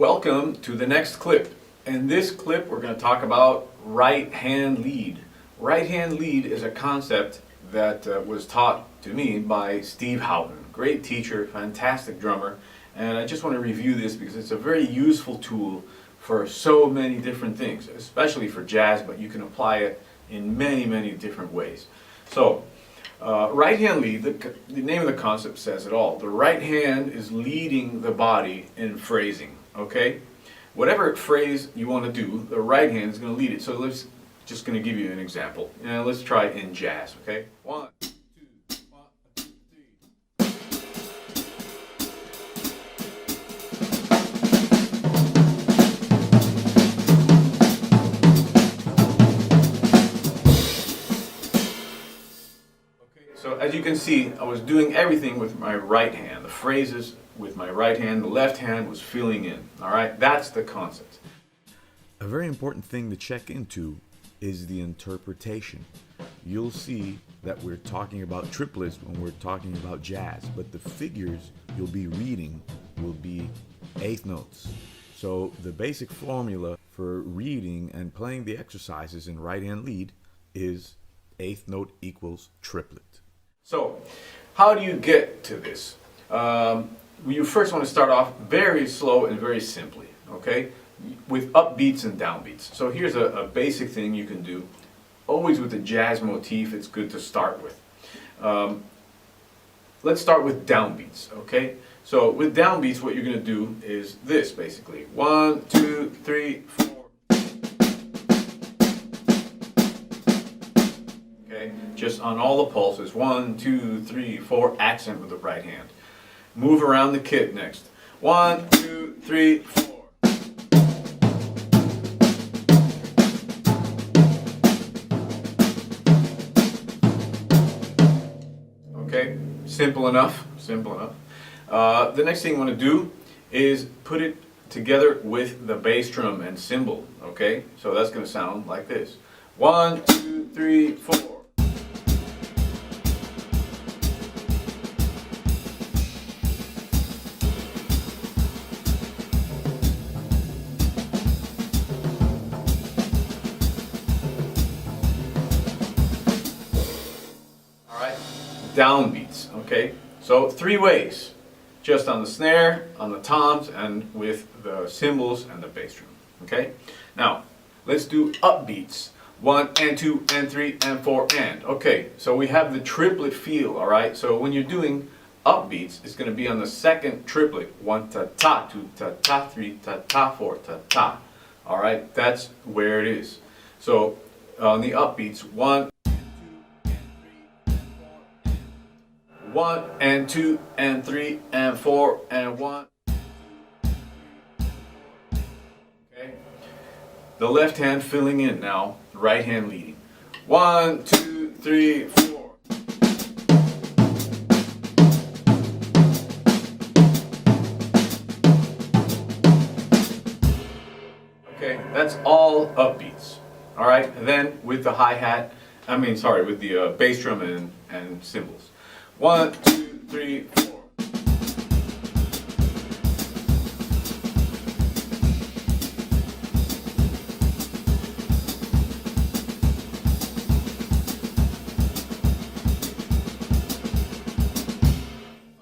Welcome to the next clip. In this clip we're going to talk about right hand lead. Right hand lead is a concept that was taught to me by Steve Houghton. Great teacher, fantastic drummer, and I just want to review this because it's a very useful tool for so many different things, especially for jazz, but you can apply it in many different ways. So right hand lead, the name of the concept says it all. The right hand is leading the body in phrasing, okay? Whatever phrase you want to do, the right hand is going to lead it. So let's just going to give you an example. Let's try in jazz, okay? 1, 2, 1, 2, 3. So as you can see, I was doing everything with my right hand. The phrases with my right hand, the left hand was filling in. All right, that's the concept. A very important thing to check into is the interpretation. You'll see that we're talking about triplets when we're talking about jazz, but the figures you'll be reading will be eighth notes. So the basic formula for reading and playing the exercises in right hand lead is eighth note equals triplet. So, how do you get to this? You first want to start off very slow and very simply, okay? With upbeats and downbeats. So here's a basic thing you can do. Always with the jazz motif, it's good to start with. Let's start with downbeats, okay? So with downbeats, what you're going to do is this, basically. 1, 2, 3, 4. Just on all the pulses, 1, 2, 3, 4, accent with the right hand. Move around the kit next. 1, 2, 3, 4. Okay, simple enough, simple enough. The next thing you want to do is put it together with the bass drum and cymbal, okay? So that's going to sound like this. 1, 2, 3, 4. Downbeats, okay? So 3 ways, just on the snare, on the toms, and with the cymbals and the bass drum, okay? Now, let's do upbeats. 1 and 2 and 3 and 4 and. Okay, so we have the triplet feel, all right? So when you're doing upbeats, it's going to be on the second triplet. 1 ta-ta, 2 ta-ta, 3 ta-ta, 4 ta-ta. All right, that's where it is. So on the upbeats, 1, 1 and 2 and 3 and 4 and 1. Okay. The left hand filling in now, the right hand leading. 1, 2, 3, 4. Okay, that's all upbeats. All right, and then with the hi-hat, with the bass drum and cymbals. 1, 2, 3, 4.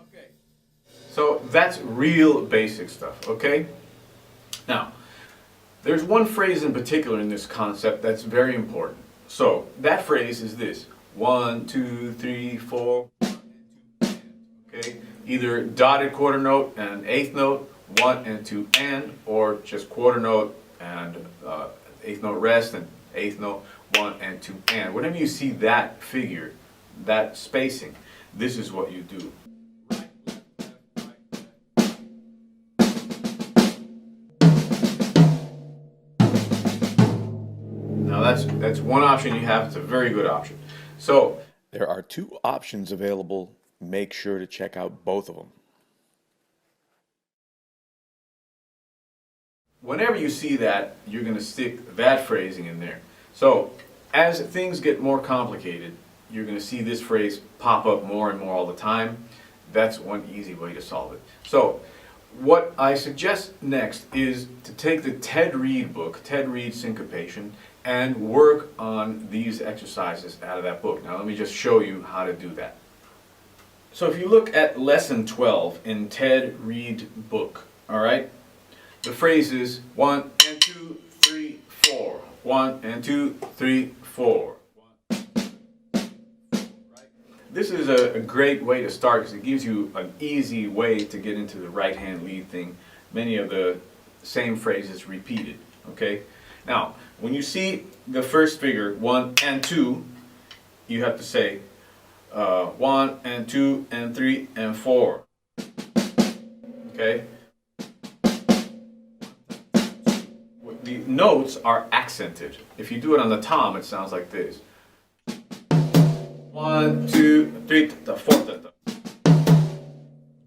Okay. So that's real basic stuff, okay? Now, there's one phrase in particular in this concept that's very important. So that phrase is this: 1, 2, 3, 4. Okay, either dotted quarter note and eighth note, 1 and 2 and, or just quarter note and eighth note rest and eighth note, 1 and 2 and. Whenever you see that figure, that spacing, this is what you do. Right, left, left, right. Now that's one option you have. It's a very good option. So There are 2 options available. Make sure to check out both of them. Whenever you see that, you're going to stick that phrasing in there. So as things get more complicated, you're going to see this phrase pop up more and more all the time. That's one easy way to solve it. So What I suggest next is to take the Ted Reed book, Ted Reed Syncopation, and work on these exercises out of that book. Now let me just show you how to do that. So if you look at lesson 12 in Ted Reed book, all right, the phrase is 1 and 2, 3, 4. 1 and 2, 3, 4. This is a great way to start because it gives you an easy way to get into the right hand lead thing. Many of the same phrases repeated. Okay. Now, when you see the first figure 1 and 2, you have to say 1 and 2 and 3 and 4. Okay. The notes are accented. If you do it on the tom, it sounds like this. 1, 2, 3, 4.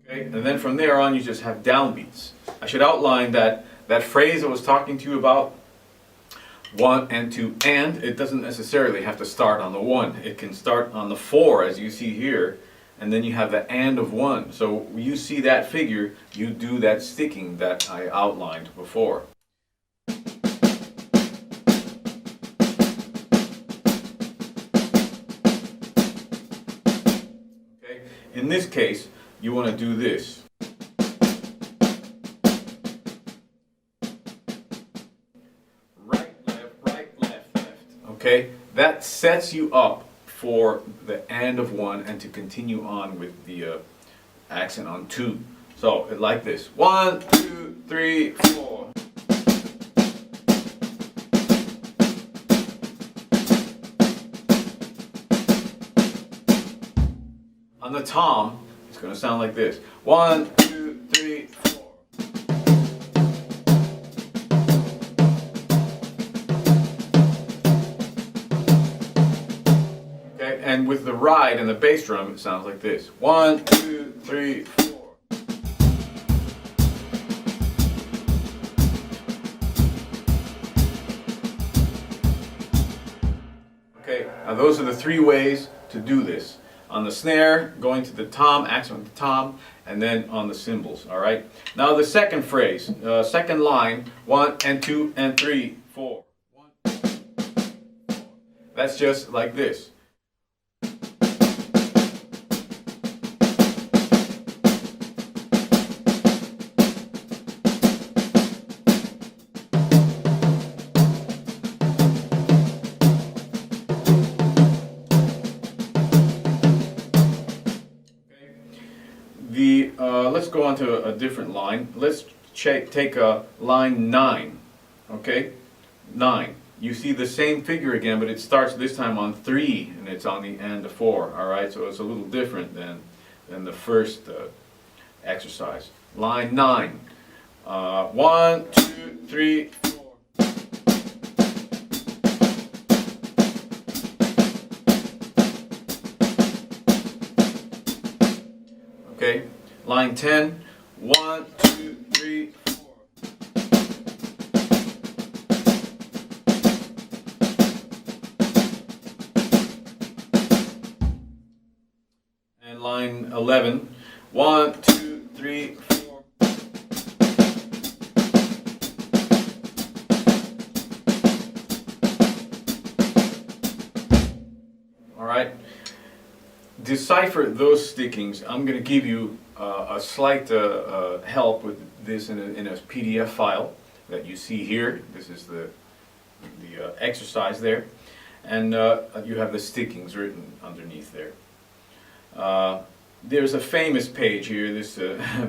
Okay, and then from there on, you just have downbeats. I should outline that phrase I was talking to you about, 1 and 2, and it doesn't necessarily have to start on the 1. It can start on the 4, as you see here, and then you have the and of 1. So when you see that figure, you do that sticking that I outlined before. In this case, you want to do this. Right, left. Okay? That sets you up for the and of 1 and to continue on with the accent on 2. So, like this. 1, 2, 3, 4. On the tom, it's going to sound like this. 1, 2, 3, 4. Okay, and with the ride and the bass drum, it sounds like this. 1, 2, 3, 4. Okay, now those are the 3 ways to do this. On the snare, going to the tom, accent on the tom, and then on the cymbals, all right? Now the second phrase, second line, 1 and 2 and 3, 4. 1, 2, 4. That's just like this. Let's go on to a different line. Let's take line 9, okay? 9. You see the same figure again, but it starts this time on 3, and it's on the end of 4, all right? So it's a little different than the first exercise. Line 9. 1, 2, 3, 4. Okay? Line 10, 1, 2, 3, 4. And line 11, 1, 2, 3, 4. All right. Decipher those stickings. I'm going to give you a slight help with this in a PDF file that you see here. This is the exercise there, and you have the stickings written underneath there. There's a famous page here. This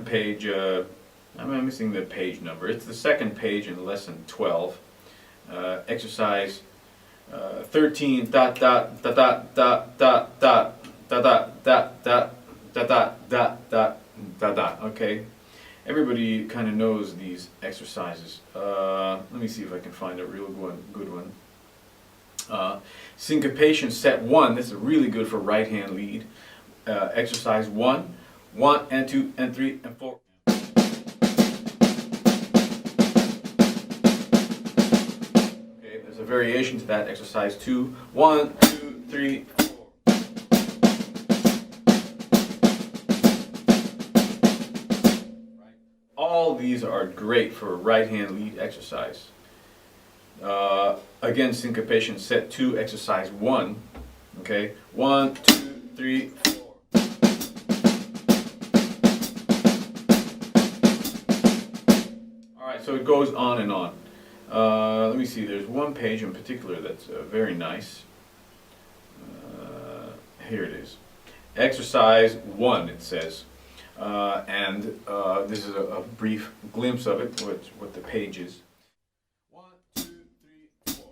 page, I'm missing the page number. It's the second page in lesson 12. Exercise 13. Dot dot dot dot dot dot dot dot dot dot dot dot dot dot. Okay, everybody kind of knows these exercises. Let me see if I can find a real good one. Syncopation set 1. This is really good for right hand lead. Exercise 1. 1 and 2 and 3 and 4. Okay, there's a variation to that. Exercise 2. 1, 2, 3, 4. these are great for right hand lead exercise. Again, syncopation, set 2, exercise 1. Okay, 1, 2, 3, 4. Alright, so it goes on and on. Let me see, there's one page in particular that's very nice. Here it is. Exercise 1, it says. This is a brief glimpse of it, what the page is. 1, 2, 3, 4.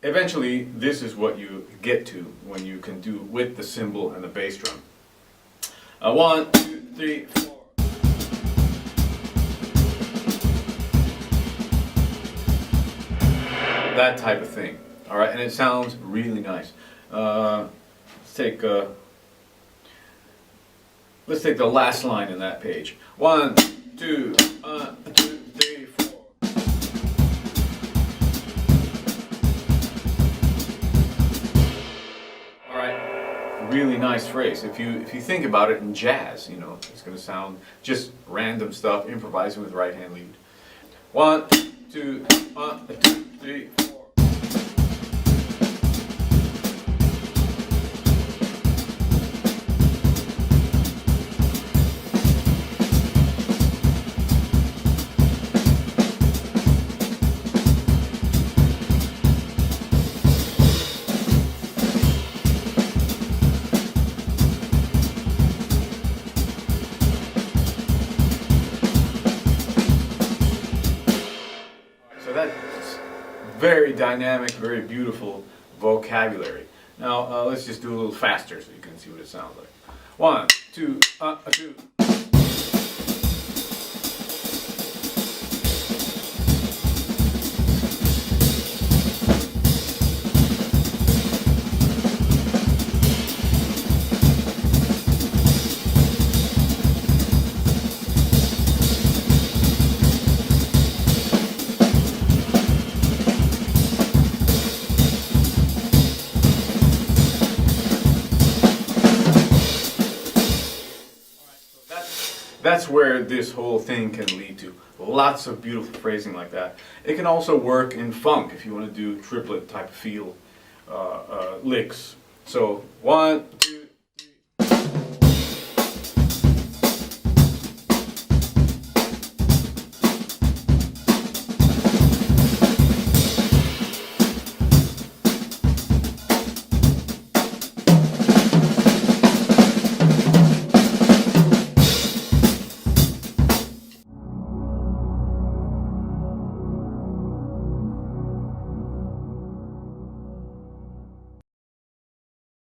Eventually, this is what you get to when you can do with the cymbal and the bass drum. 1, 2, 3, 4. That type of thing. All right, and it sounds really nice. Let's take the last line in that page. 1, 2, 2, 3, 4. Really nice phrase. If you think about it in jazz, you know, it's going to sound just random stuff, improvising with right hand lead. 1, 2, 3, 4. Very dynamic, very beautiful vocabulary. Now let's just do a little faster so you can see what it sounds like. 1, 2, 2. That's where this whole thing can lead to. Lots of beautiful phrasing like that. It can also work in funk if you want to do triplet type of feel licks. So 1, 2.